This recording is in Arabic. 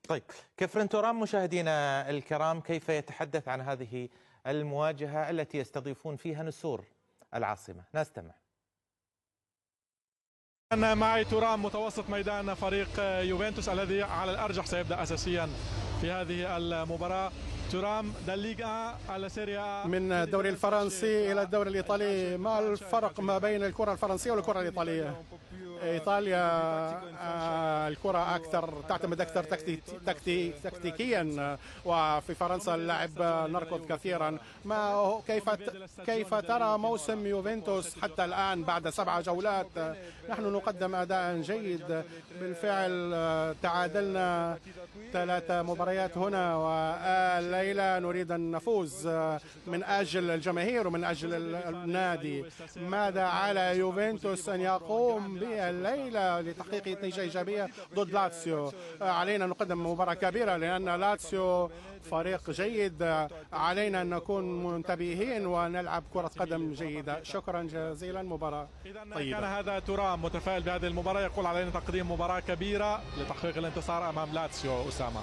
طيب، كفرن تورام مشاهدينا الكرام، كيف يتحدث عن هذه المواجهة التي يستضيفون فيها نسور العاصمة؟ نستمع. أنا معي تورام متوسط ميدان فريق يوفنتوس الذي على الأرجح سيبدأ أساسيا في هذه المباراة. تورام داليغا على سيريا، من الدوري الفرنسي إلى الدوري الإيطالي. ما الفرق ما بين الكرة الفرنسية والكرة الإيطالية؟ إيطاليا الكرة أكثر تعتمد أكثر تكتيكيا، وفي فرنسا اللعب نركض كثيرا. ما كيف ترى موسم يوفنتوس حتى الآن بعد 7 جولات؟ نحن نقدم أداء جيد بالفعل، تعادلنا 3 مباريات هنا، والليلة نريد أن نفوز من أجل الجماهير ومن أجل النادي. ماذا على يوفنتوس أن يقوم به الليلة لتحقيق نتيجة إيجابية ضد لاتسيو؟ علينا أن نقدم مباراة كبيرة لأن لاتسيو فريق جيد. علينا أن نكون منتبهين ونلعب كرة قدم جيدة. شكرا جزيلا، مباراة طيبة. كان هذا تورام متفائل بهذه المباراة، يقول علينا تقديم مباراة كبيرة لتحقيق الانتصار أمام لاتسيو. أسامة.